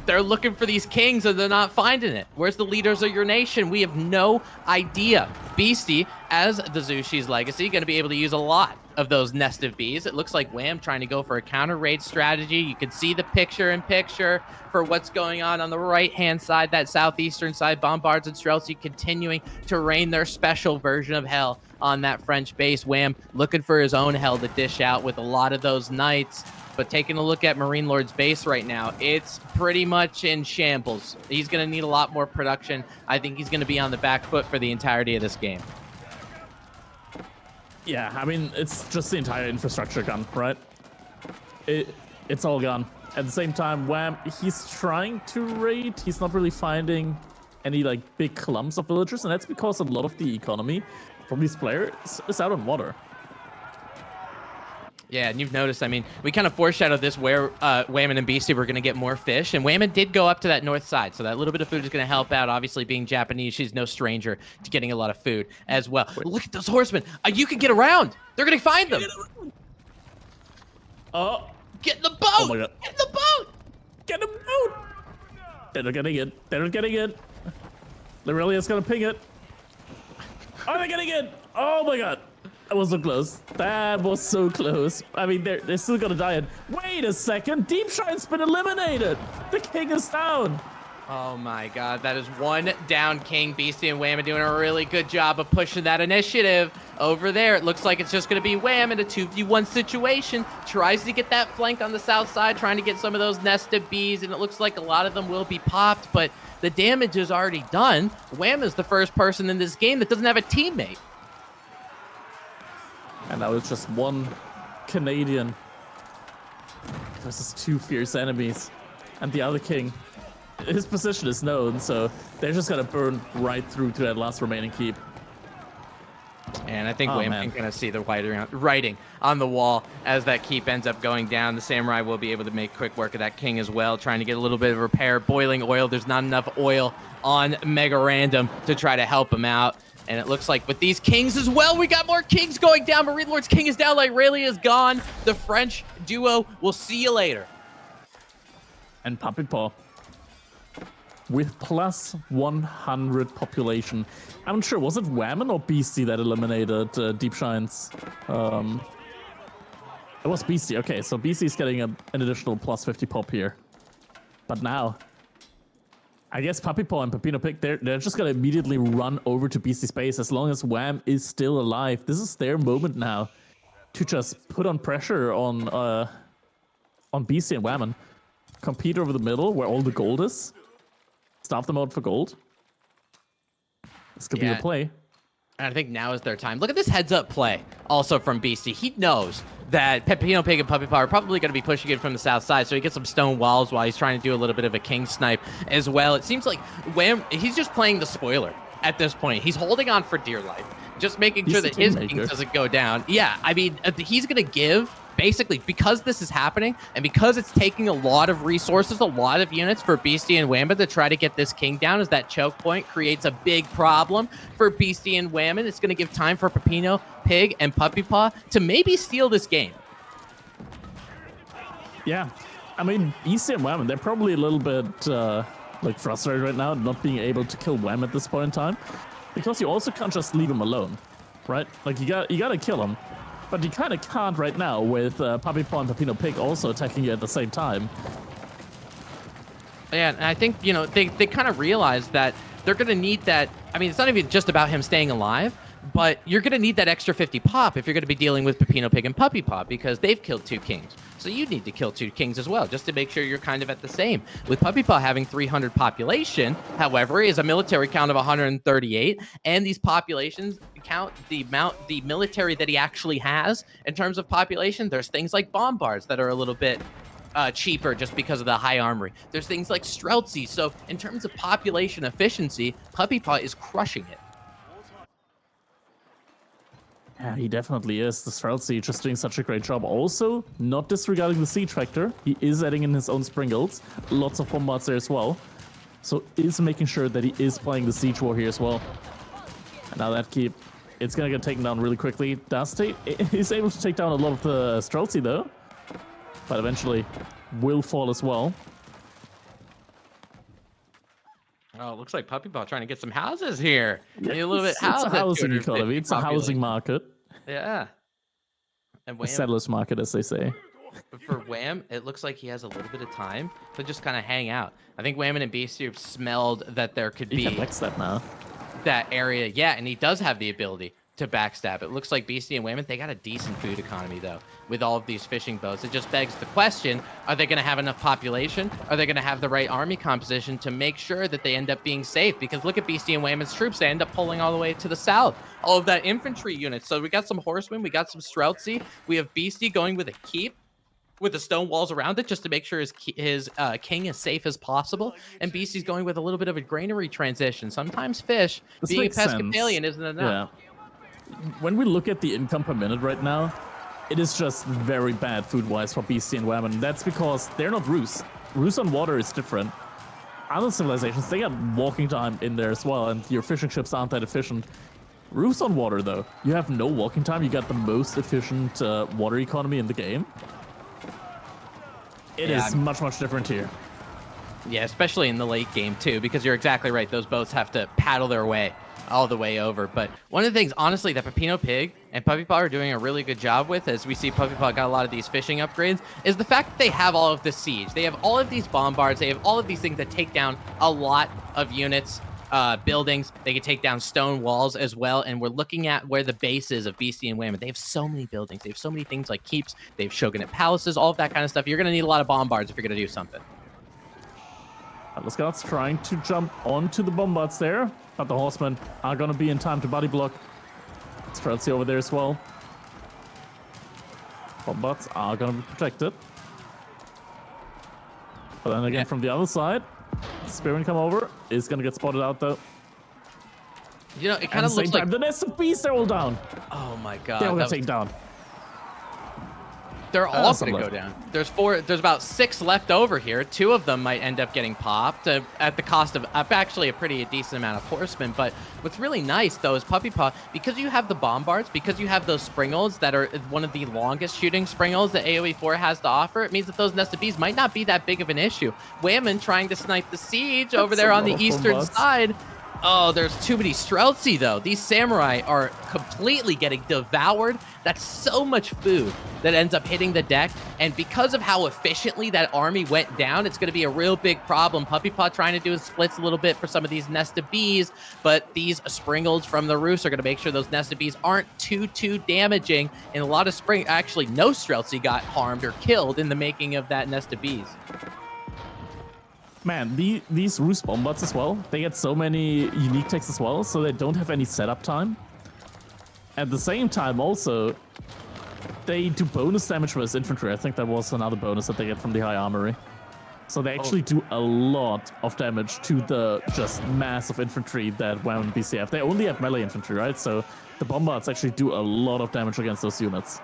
They're looking for these kings and they're not finding it. Where's the leaders of your nation? We have no idea. Beasty, as the Zushi's legacy, going to be able to use a lot of those nest of bees. It looks like Wham trying to go for a counter raid strategy. You can see the picture-in-picture for what's going on the right-hand side, that southeastern side. Bombards and Streltsy continuing to rain their special version of hell on that French base. Wham looking for his own hell to dish out with a lot of those knights. But taking a look at Marine Lord's base right now, it's pretty much in shambles. He's going to need a lot more production. I think he's going to be on the back foot for the entirety of this game. Yeah, I mean, it's just the entire infrastructure gone, right? It's all gone. At the same time, Wham, he's trying to raid. He's not really finding any, like, big clumps of villagers, and that's because a lot of the economy from these players is out on water. Yeah, and you've noticed, I mean, we kind of foreshadowed this where Wham and Beastyqt were going to get more fish, and Wham did go up to that north side, so that little bit of food is going to help out. Obviously, being Japanese, she's no stranger to getting a lot of food as well. Look at those horsemen. You can get around. They're going to find them. Oh. Get in the boat. Oh my God. Get in the boat. Get in the boat. They're not getting it. They're not getting it. Lirelia's going to ping it. Oh, they're getting it. Oh my God. That was so close. That was so close. I mean, they're still gonna die. And wait a second, Deepshine's been eliminated. The king is down. Oh my God, that is one down king. Beastyqt and Wham are doing a really good job of pushing that initiative over there. It looks like it's just gonna be Wham in a 2v1 situation. Tries to get that flank on the south side, trying to get some of those nested bees, and it looks like a lot of them will be popped, but the damage is already done. Wham is the first person in this game that doesn't have a teammate. And now it's just one Canadian versus two fierce enemies. And the other king, his position is known, so they're just gonna burn right through to that last remaining keep. And I think Wham can kind of see the writing on the wall as that keep ends up going down. The Samurai will be able to make quick work of that king as well, trying to get a little bit of repair. Boiling oil, there's not enough oil on MegaRandom to try to help him out. And it looks like with these kings as well, we got more kings going down. Marine Lord's king is down, like Rayleigh is gone. The French duo, we'll see you later. And Puppy Paw with plus 100 population. I'm not sure, was it Wham or Beastyqt that eliminated Deepshine's? It was Beastyqt. Okay, so Beastyqt's getting an additional plus 50 pop here. But now, I guess Puppy Paw and Pepino Pig, they're just gonna immediately run over to Beastyqt's base as long as Wham is still alive. This is their moment now to just put on pressure on Beastyqt and Wham and compete over the middle where all the gold is. Stop them out for gold. This could be the play. And I think now is their time. Look at this heads-up play also from Beastyqt. He knows that Pepino Pig and Puppy Paw are probably going to be pushing it from the south side, so he gets some stone walls while he's trying to do a little bit of a king snipe as well. It seems like Wham, he's just playing the spoiler at this point. He's holding on for dear life, just making sure that his king doesn't go down. Yeah, I mean, he's going to give, basically, because this is happening, and because it's taking a lot of resources, a lot of units for Beastyqt and Wham to try to get this king down, as that choke point creates a big problem for Beastyqt and Wham. It's going to give time for Pepino Pig and Puppy Paw to maybe steal this game. Yeah, I mean, Beastyqt and Wham, they're probably a little bit like frustrated right now, not being able to kill Wham at this point in time, because you also can't just leave him alone, right? Like you gotta kill him. But you kind of can't right now with Puppy Paw and Pepino Pig also attacking you at the same time. Yeah, and I think, you know, they kind of realize that they're going to need that. I mean, it's not even just about him staying alive, but you're going to need that extra 50 pop if you're going to be dealing with Pepino Pig and Puppy Paw, because they've killed 2 kings. So you need to kill 2 kings as well, just to make sure you're kind of at the same. With Puppy Paw having 300 population, however, is a military count of 138, and these populations count the military that he actually has in terms of population. There's things like bombards that are a little bit cheaper just because of the high armory. There's things like Streltsy. So in terms of population efficiency, Puppy Paw is crushing it. Yeah, he definitely is. The Streltsy just doing such a great job. Also, not disregarding the siege factor. He is adding in his own sprinkles. Lots of bombards there as well. So is making sure that he is playing the siege war here as well. And now that keep, it's gonna get taken down really quickly. He's able to take down a lot of the Streltsy though, but eventually will fall as well. Oh, it looks like Puppy Paw trying to get some houses here. Yeah, a little bit it's a housing economy. It's a housing market. Yeah. And a seller's market, as they say. For Wham, it looks like he has a little bit of time to just kind of hang out. I think Wham and Beastyqt have smelled that there could be backstab now. That area. Yeah, and he does have the ability to backstab. It looks like Beastyqt and Wham, they got a decent food economy, though, with all of these fishing boats. It just begs the question, are they going to have enough population? Are they going to have the right army composition to make sure that they end up being safe? Because look at Beastyqt and Wham's troops. They end up pulling all the way to the south. All of that infantry unit. So we got some horsemen. We got some Streltsy. We have Beastyqt going with a keep with the stone walls around it just to make sure his king is safe as possible. And Beastyqt's going with a little bit of a granary transition. Sometimes fish, being a Episcopalian, isn't enough. Yeah. When we look at the income per minute right now, it is just very bad food-wise for Beasty and Wham, and that's because they're not Rus. Rus on water is different. Other civilizations, they got walking time in there as well, and your fishing ships aren't that efficient. Rus on water, though, you have no walking time. You got the most efficient water economy in the game. It is much, much different here. Yeah, especially in the late game, too, because you're exactly right. Those boats have to paddle their way all the way over. But one of the things, honestly, that Pepino Pig and Puppy Paw are doing a really good job with, as we see Puppy Paw got a lot of these fishing upgrades, is the fact that they have all of the siege. They have all of these bombards. They have all of these things that take down a lot of units, buildings. They can take down stone walls as well. And we're looking at where the base is of Beasty and Wham. They have so many buildings. They have so many things like keeps. They have shogunate palaces, all of that kind of stuff. You're going to need a lot of bombards if you're going to do something. The Scouts trying to jump onto the bombards there, but the horsemen are going to be in time to body block. Streltsy over there as well. Bombards are going to be protected. But then again, from the other side, Spearman come over, is going to get spotted out though. You know, it kind of looks like the nest of beasts are all down. Oh my god. They're all going to take down. They're all going to go down. There's about 6 left over here. 2 of them might end up getting popped at the cost of actually a pretty decent amount of horsemen. But what's really nice, though, is Puppy Paw, because you have the bombards, because you have those springles that are one of the longest shooting springles that AoE 4 has to offer, it means that those nested bees might not be that big of an issue. Whammon trying to snipe the siege over there on the eastern side. Oh, there's too many Streltsy, though. These samurai are completely getting devoured. That's so much food that ends up hitting the deck. And because of how efficiently that army went down, it's going to be a real big problem. Puppy Paw trying to do splits a little bit for some of these nested bees, but these springles from the Rus are going to make sure those nested bees aren't too damaging. And a lot of actually no Streltsy got harmed or killed in the making of that nested bees. Man, these Rus bombards as well, they get so many unique techs as well, so they don't have any setup time. At the same time, also, they do bonus damage versus infantry. I think that was another bonus that they get from the high armory. So they actually do a lot of damage to the just massive infantry that Wham and BC have. They only have melee infantry, right? So the bombards actually do a lot of damage against those units.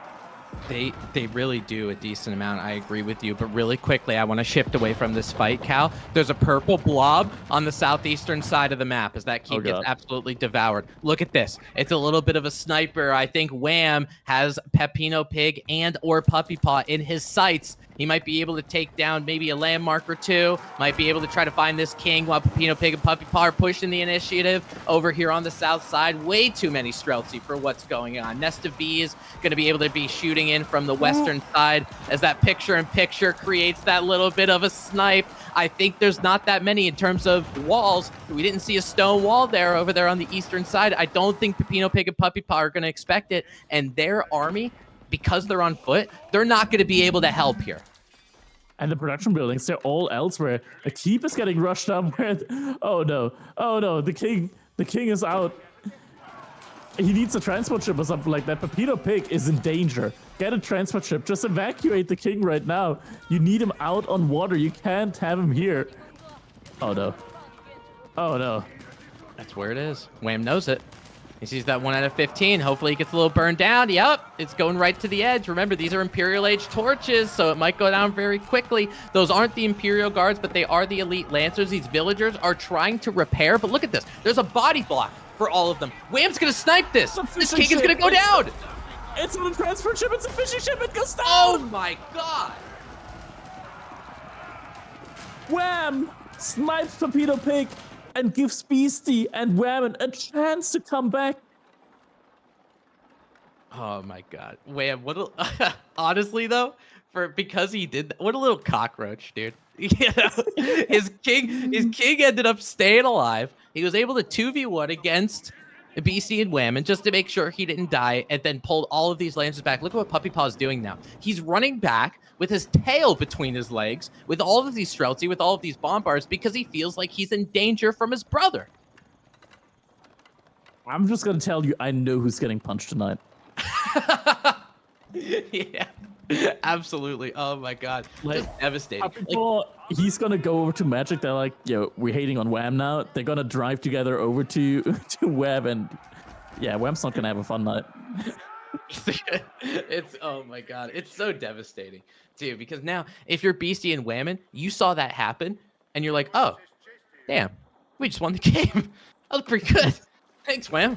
They really do a decent amount. I agree with you, but really quickly, I want to shift away from this fight, Cal. There's a purple blob on the southeastern side of the map as that keep gets absolutely devoured. Look at this. It's a little bit of a sniper. I think Wham has Pepino Pig and or Puppy Paw in his sights. He might be able to take down maybe a landmark or 2. Might be able to try to find this king while Pepino Pig and Puppy Paw are pushing the initiative over here on the south side. Way too many Streltsy for what's going on. Nest of Bees going to be able to be shooting in from the western side as that picture-in-picture creates that little bit of a snipe. I think there's not that many in terms of walls. We didn't see a stone wall over there on the eastern side. I don't think Pepino Pig and Puppy Paw are going to expect it. And their army, because they're on foot, they're not going to be able to help here. And the production buildings, they're all elsewhere. A keep is getting rushed up. Oh no, the king is out. He needs a transport ship or something like that. Pepino Pig is in danger. Get a transport ship. Just evacuate the king right now. You need him out on water. You can't have him here. Oh no. Oh no. That's where it is. Wham knows it. He sees that 1 out of 15. Hopefully he gets a little burned down. Yep, it's going right to the edge. Remember, these are Imperial Age torches, so it might go down very quickly. Those aren't the Imperial Guards, but they are the elite Lancers. These villagers are trying to repair, but look at this. There's a body block for all of them. Wham's going to snipe this. This king is going to go down. It's on a transport ship. It's a fishing ship. It goes down. Oh my god. Wham snipes Pepino Pig and gives Beasty and Whammon a chance to come back. Oh my god. Wham, honestly though, because he did that, what a little cockroach, dude. You know, his king ended up staying alive. He was able to 2v1 against BC and Wham, and just to make sure he didn't die, and then pulled all of these lancers back. Look at what Puppy Paw is doing now. He's running back with his tail between his legs, with all of these Streltsy, with all of these bombards, because he feels like he's in danger from his brother. I'm just gonna tell you, I know who's getting punched tonight. Yeah, absolutely. Oh my god, like, just devastating. He's gonna go over to Magic. They're like, yo, we're hating on Wham now. They're gonna drive together over to Wham, and yeah, Wham's not gonna have a fun night. It's oh my god, it's so devastating too. Because now, if you're Beastie and Whammon, you saw that happen, and you're like, oh, damn, we just won the game. That was pretty good. Thanks, Wham.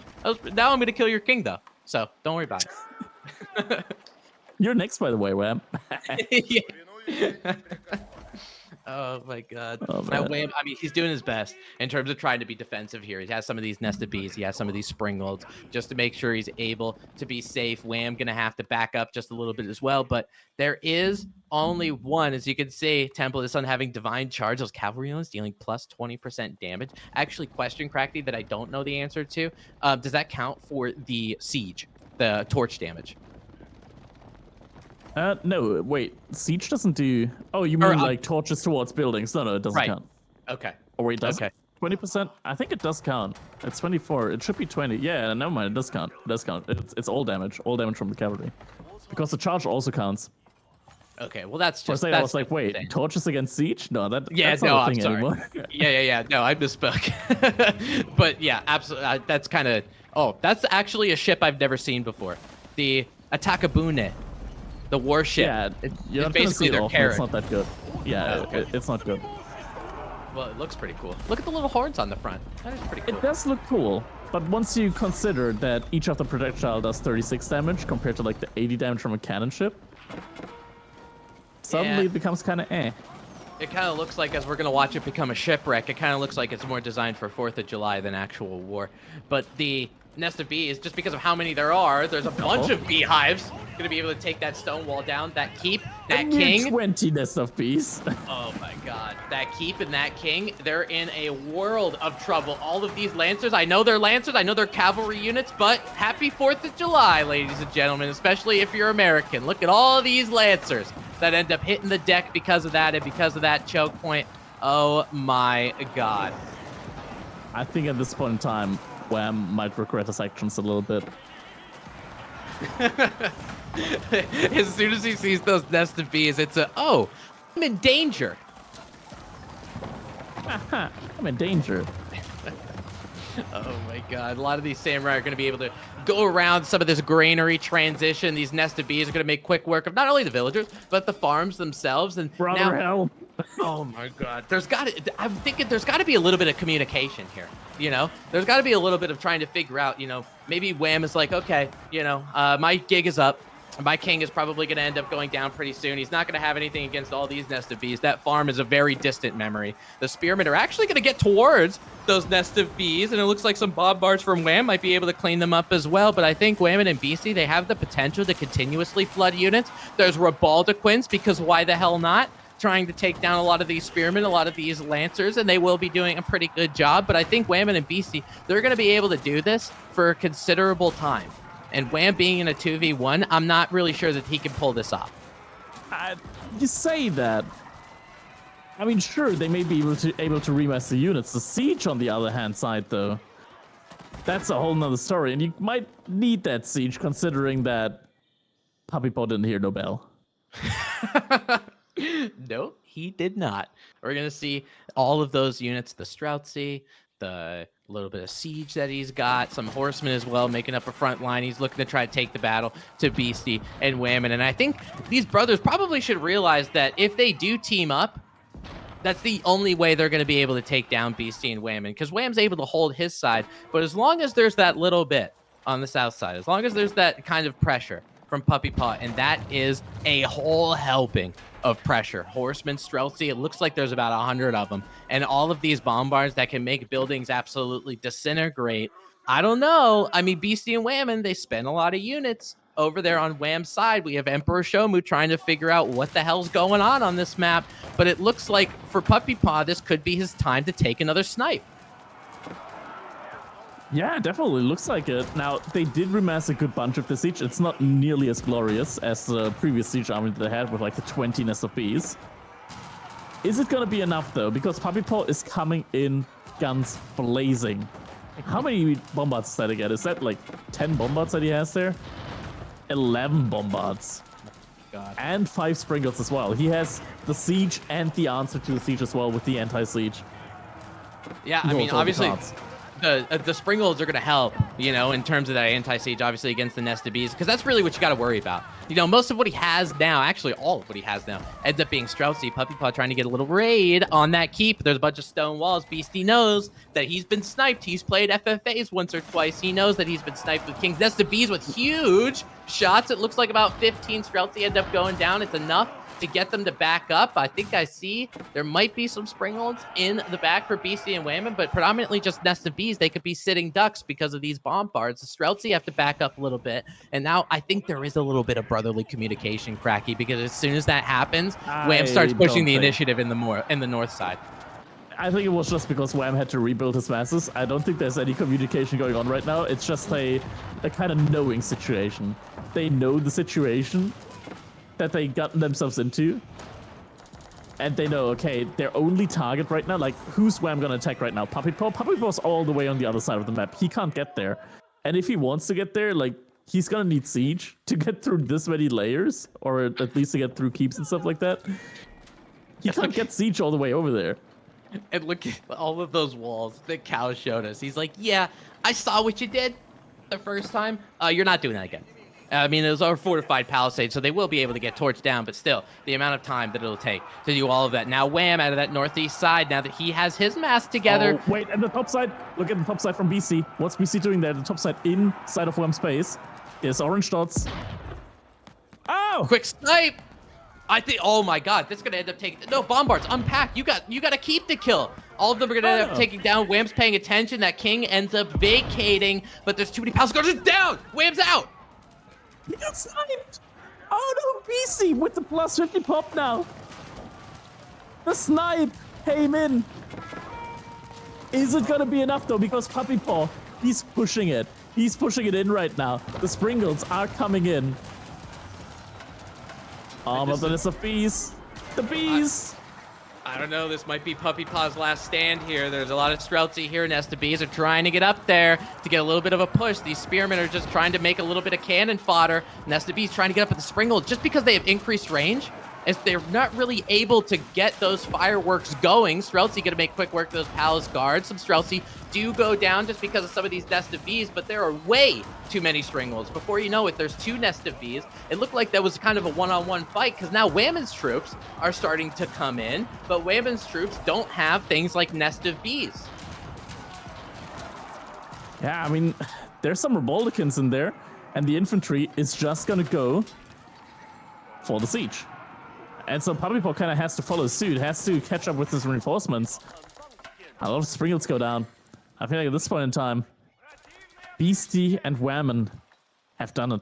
Now I'm gonna kill your king though, so don't worry about it. You're next, by the way, Wham. Yeah. Oh my god. Oh, Now man. Wham, I mean, he's doing his best in terms of trying to be defensive here. He has some of these nested bees, he has some of these springalds, just to make sure he's able to be safe. Wham gonna have to back up just a little bit as well, but there is only one, as you can see, Temple of the Sun having divine charge. Those cavalry units dealing plus 20% damage. Actually, question, Cracky, that I don't know the answer to. Does that count for the siege, the torch damage? No, wait. Siege doesn't do. Oh, you mean like torches towards buildings? No, it doesn't count. Okay. Or wait, does Okay. 20%? I think it does count. It's 24. It should be 20. Yeah, never mind. It does count. It does count. It's all damage from the cavalry, because the charge also counts. Okay, well that's For a just. second, I was like, wait, torches against siege? No, that's no, not a I'm thing sorry. anymore. Yeah. No, I misspoke. But yeah, absolutely. That's kind of. Oh, that's actually a ship I've never seen before. The Atakabune, the warship. Yeah, you're not basically gonna see their it often. It's carrot. not that good. Yeah, Oh, okay. it's not good. Well, it looks pretty cool. Look at the little horns on the front. That is pretty cool. It does look cool, but once you consider that each of the projectile does 36 damage compared to like the 80 damage from a cannon ship, suddenly it becomes kind of eh. It kind of looks like, as we're going to watch it become a shipwreck, it kind of looks like it's more designed for 4th of July than actual war. But the nest of bees, just because of how many there are, there's a bunch of beehives going to be able to take that stone wall down, that keep, that king. 20 nest of bees. Oh my god. That keep and that king, they're in a world of trouble. All of these lancers, I know they're lancers, I know they're cavalry units, but happy 4th of July, ladies and gentlemen, especially if you're American. Look at all of these lancers that end up hitting the deck because of that and because of that choke point. Oh my god. I think at this point in time, Wham might regret his actions a little bit. As soon as he sees those nested bees, it's a, oh, I'm in danger. I'm in danger. Oh my god, a lot of these samurai are going to be able to go around some of this granary transition. These nested bees are going to make quick work of not only the villagers, but the farms themselves. And Brother now, help. oh my god, I'm thinking there's got to be a little bit of communication here. You know, there's got to be a little bit of trying to figure out, you know, maybe Wham is like, okay, you know, my gig is up. My king is probably going to end up going down pretty soon. He's not going to have anything against all these nested bees. That farm is a very distant memory. The spearmen are actually going to get towards those nested bees, and it looks like some bombards from Wham might be able to clean them up as well. But I think Whammon and Beastie, they have the potential to continuously flood units. There's Ribaldaquins, because why the hell not? Trying to take down a lot of these spearmen, a lot of these lancers, and they will be doing a pretty good job. But I think Whammon and Beastie, they're going to be able to do this for a considerable time. And Wham being in a 2v1, I'm not really sure that he can pull this off. You say that. I mean, sure, they may be able to remaster units. The siege, on the other hand side, though, that's a whole nother story. And you might need that siege, considering that Puppy Paw didn't hear no bell. No, he did not. We're going to see all of those units, the Strautsy, the little bit of siege that he's got, some horsemen as well, making up a front line. He's looking to try to take the battle to Beastie and Whammon. And I think these brothers probably should realize that if they do team up, that's the only way they're going to be able to take down Beastie and Whammon, because Wham's able to hold his side. But as long as there's that little bit on the south side, as long as there's that kind of pressure from Puppy Paw, and that is a whole helping of pressure. Horsemen, Streltsy, it looks like there's about 100 of them. And all of these bombards that can make buildings absolutely disintegrate. I don't know. I mean, Beastie and Whammon, they spend a lot of units over there on Wham's side. We have Emperor Shomu trying to figure out what the hell's going on this map. But it looks like for Puppy Paw, this could be his time to take another snipe. Yeah, definitely looks like it. Now, they did remaster a good bunch of the siege. It's not nearly as glorious as the previous siege army that they had with like the 20 nest of bees. Is it gonna be enough though? Because Puppy Paw is coming in guns blazing. How many bombards does that again? Is that like 10 bombards that he has there? 11 bombards. God. And 5 sprinkles as well. He has the siege and the answer to the siege as well with the anti-siege. Yeah, I mean, obviously, the Springolds are going to help, you know, in terms of that anti-siege, obviously, against the Nested Bees, because that's really what you got to worry about. You know, most of what he has now, actually all of what he has now, ends up being Streltsy. Puppy Paw trying to get a little raid on that keep. There's a bunch of stone walls. Beasty knows that he's been sniped. He's played FFAs once or twice. He knows that he's been sniped with Kings. Nested Bees with huge shots. It looks like about 15 Streltsy end up going down. It's enough to get them to back up. I think I see there might be some Springolds in the back for Beasty and Wham, but predominantly just Nested Bees. They could be sitting ducks because of these bombards. The Streltsy have to back up a little bit. And now I think there is a little bit of brotherly communication, Cracky, because as soon as that happens, Wham starts pushing the initiative in the north side. I think it was just because Wham had to rebuild his masses. I don't think there's any communication going on right now. It's just a kind of knowing situation. They know the situation that they gotten themselves into, and they know, okay, their only target right now, like, who's Wham gonna attack right now? Puppy Paw? Puppy Paw's all the way on the other side of the map. He can't get there. And if he wants to get there, like, he's gonna need Siege to get through this many layers, or at least to get through keeps and stuff like that. He can't get Siege all the way over there. And look at all of those walls that Cow showed us. He's like, yeah, I saw what you did the first time. You're not doing that again. I mean, it was our fortified palisade, so they will be able to get torched down, but still, the amount of time that it'll take to do all of that. Now, Wham out of that northeast side, now that he has his mass together. Oh, wait, and the top side. Look at the top side from BC. What's BC doing there? The top side inside of Wham space is orange dots. Oh! Quick snipe! I think, oh my god, this is going to end up taking, no, bombards, unpack. You got to keep the kill. All of them are going to end up taking down. Wham's paying attention. That king ends up vacating, but there's too many pals. It's down! Wham's out! He got sniped! Oh no, BC with the plus 50 pop now. The snipe came in. Is it gonna be enough though? Because Puppy Paw, he's pushing it. He's pushing it in right now. The Springolds are coming in. Oh, but then it's the bees. The bees! I don't know, this might be Puppy Paw's last stand here. There's a lot of Streltsy here. Nested Bees are trying to get up there to get a little bit of a push. These Spearmen are just trying to make a little bit of cannon fodder. Nested Bees trying to get up at the Springald just because they have increased range. As they're not really able to get those fireworks going. Streltsy going to make quick work of those Palace Guards. Some Streltsy do go down just because of some of these Nested Bees, but there are way too many Springolds. Before you know it, there's two Nested Bees. It looked like that was kind of a one-on-one fight because now Whammon's troops are starting to come in, but Whammon's troops don't have things like Nested Bees. Yeah, I mean, there's some Republicans in there, and the infantry is just going to go for the siege. And so Puppy Paw kind of has to follow suit, has to catch up with his reinforcements. A lot of Springolds go down. I feel like at this point in time, Beasty and Whammon have done it.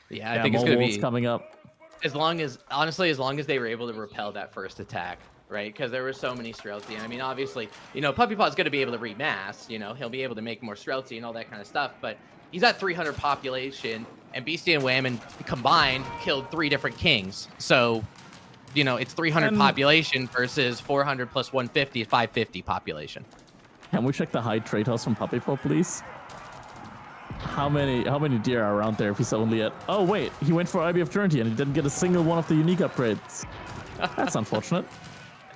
Yeah, I think it's going to be coming up. As long as, honestly, as long as they were able to repel that first attack, right? Because there were so many Streltsy. And I mean, obviously, you know, Puppy Paw's going to be able to remass, you know, he'll be able to make more Streltsy and all that kind of stuff, but he's at 300 population, and Beasty and Whammon combined killed 3 different kings. So, you know, it's 300 population versus 400 plus 150, 550 population. Can we check the high trade house from Puppy Paw, please? How many deer are around there if he's only at... Oh, wait, he went for IB of Eternity and he didn't get a single one of the unique upgrades. That's unfortunate.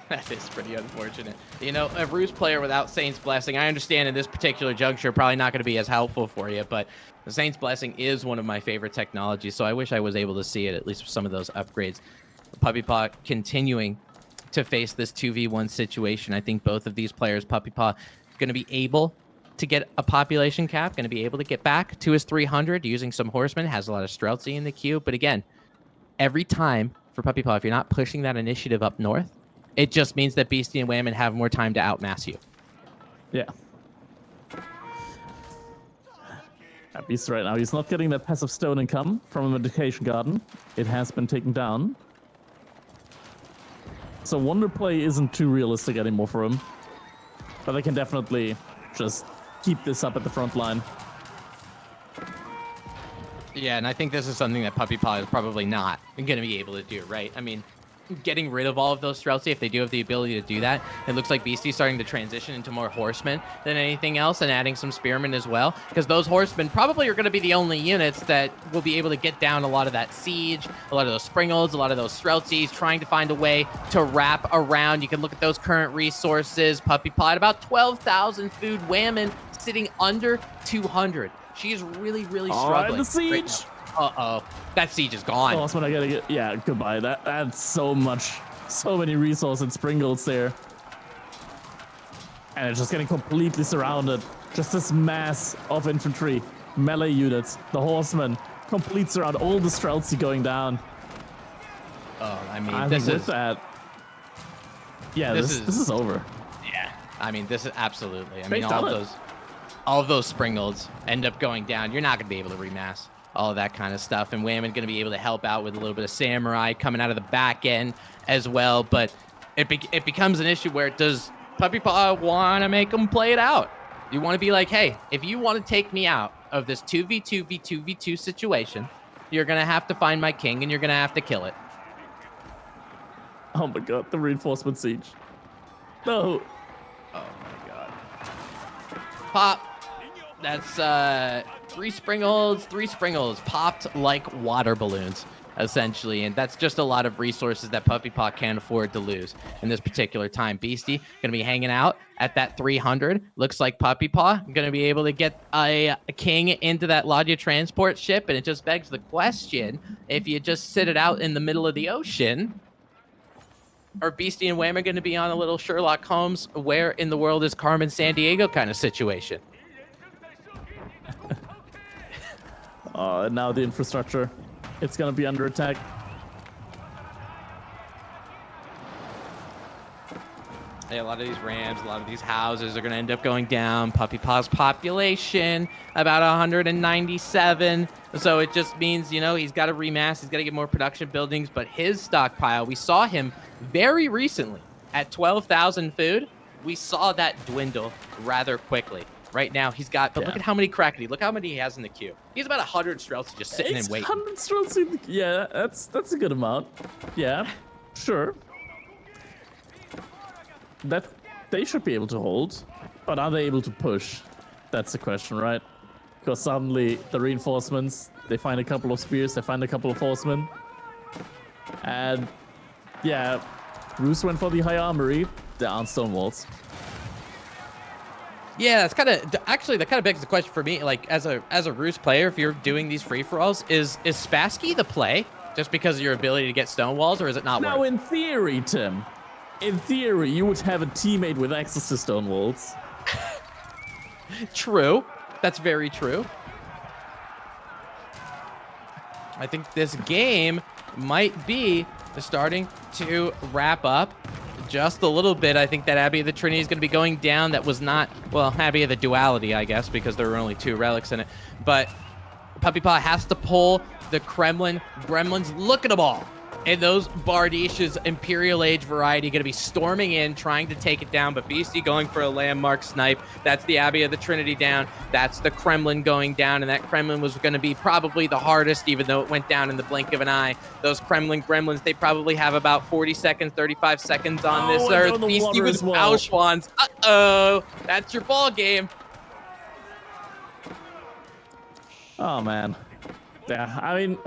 That is pretty unfortunate. You know, a Ruse player without Saint's Blessing, I understand in this particular juncture, probably not going to be as helpful for you, but the Saint's Blessing is one of my favorite technologies, so I wish I was able to see it, at least with some of those upgrades. Puppy Paw continuing to face this 2v1 situation. I think both of these players, Puppy Paw, going to be able to get a population cap, going to be able to get back to his 300 using some horsemen, has a lot of Streltsy in the queue, but again, every time for Puppy Paw, if you're not pushing that initiative up north, it just means that Beasty and Whammon have more time to outmass you. Yeah. Beast right now, he's not getting that passive stone income from a medication garden. It has been taken down. So Wonder Play isn't too realistic anymore for him. But they can definitely just keep this up at the front line. Yeah, and I think this is something that Puppy Paw is probably not going to be able to do, right? I mean, getting rid of all of those Streltsy if they do have the ability to do that. It looks like Beasty's starting to transition into more horsemen than anything else, and adding some spearmen as well, because those horsemen probably are going to be the only units that will be able to get down a lot of that siege, a lot of those Springles, a lot of those Streltsies, trying to find a way to wrap around. You can look at those current resources. Puppy Paw at about 12,000 food. Whammon sitting under 200. She is really, really struggling. The siege. Right now. Uh-oh. That siege is gone. Oh, that's what I gotta get. Yeah, goodbye. That's so many resources and Springles there. And it's just getting completely surrounded. Just this mass of infantry, melee units, the horsemen, complete surround, all the Streltsy going down. Oh, I mean, I this think is... with that. Yeah, this is over. Yeah, I mean, this is absolutely... I mean, They've done all of those Springles end up going down. You're not going to be able to remass all of that kind of stuff. And Whammon going to be able to help out with a little bit of Samurai coming out of the back end as well. But it becomes an issue where does Puppy Paw want to make them play it out? You want to be like, hey, if you want to take me out of this 2v2v2v2 situation, you're going to have to find my king and you're going to have to kill it. Oh my god, the reinforcement siege. No. Oh my god. Pop. That's 3 Springles popped like water balloons, essentially. And that's just a lot of resources that Puppy Paw can't afford to lose in this particular time. Beasty going to be hanging out at that 300. Looks like Puppy Paw going to be able to get a king into that Lodya transport ship. And it just begs the question, if you just sit it out in the middle of the ocean, are Beasty and Whammon going to be on a little Sherlock Holmes, where in the world is Carmen Sandiego kind of situation? And now the infrastructure, it's gonna be under attack. Yeah, a lot of these rams, a lot of these houses are going to end up going down. Puppy Paw's population, about 197. So it just means, you know, he's got to remass. He's got to get more production buildings. But his stockpile, we saw him very recently at 12,000 food. We saw that dwindle rather quickly. Right now, he's got, but look at how many Crackety. Look how many he has in the queue. He's about 100 Streltsy just sitting and waiting. 100 Streltsy. Yeah, that's a good amount. Yeah, sure. That they should be able to hold, but are they able to push? That's the question, right? Because suddenly the reinforcements, they find a couple of spears, they find a couple of horsemen, and yeah, Roos went for the high armory. There aren't stone walls. Yeah, that's kind of actually that kind of begs the question for me. Like as a Roos player, if you're doing these free for alls, is Spassky the play just because of your ability to get stone walls, or is it not? Now, worth? in theory, Tim, in theory, you would have a teammate with access to stone walls. True, that's very true. I think this game might be starting to wrap up just a little bit. I think that Abbey of the Trinity is going to be going down. That was not, well, Abbey of the Duality, I guess, because there were only 2 relics in it. But Puppy Paw has to pull the Kremlin. Gremlins, look at them all. And those Bardish's Imperial Age variety going to be storming in, trying to take it down. But Beasty going for a landmark snipe. That's the Abbey of the Trinity down. That's the Kremlin going down. And that Kremlin was going to be probably the hardest, even though it went down in the blink of an eye. Those Kremlin Gremlins, they probably have about 40 seconds, 35 seconds on this earth. Beasty with Auschwitz. Uh-oh. That's your ball game. Oh, man. Yeah, I mean,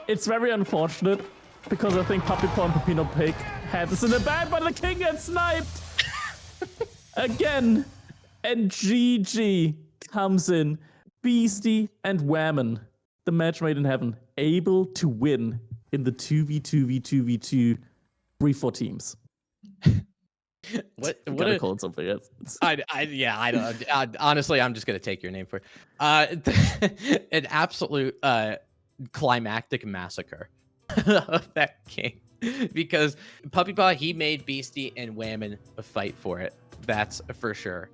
it's very unfortunate, because I think Puppy Paw and Pepino Pig had this in the bag, but the king gets sniped! Again! And GG comes in. Beasty and Whammon, the match made in heaven, able to win in the 2v2v2v2 free for teams. What Gotta call it something else. Honestly, I'm just gonna take your name for it. An absolute climactic massacre of that king, because Puppy Paw, he made Beasty and Whammon fight for it. That's for sure.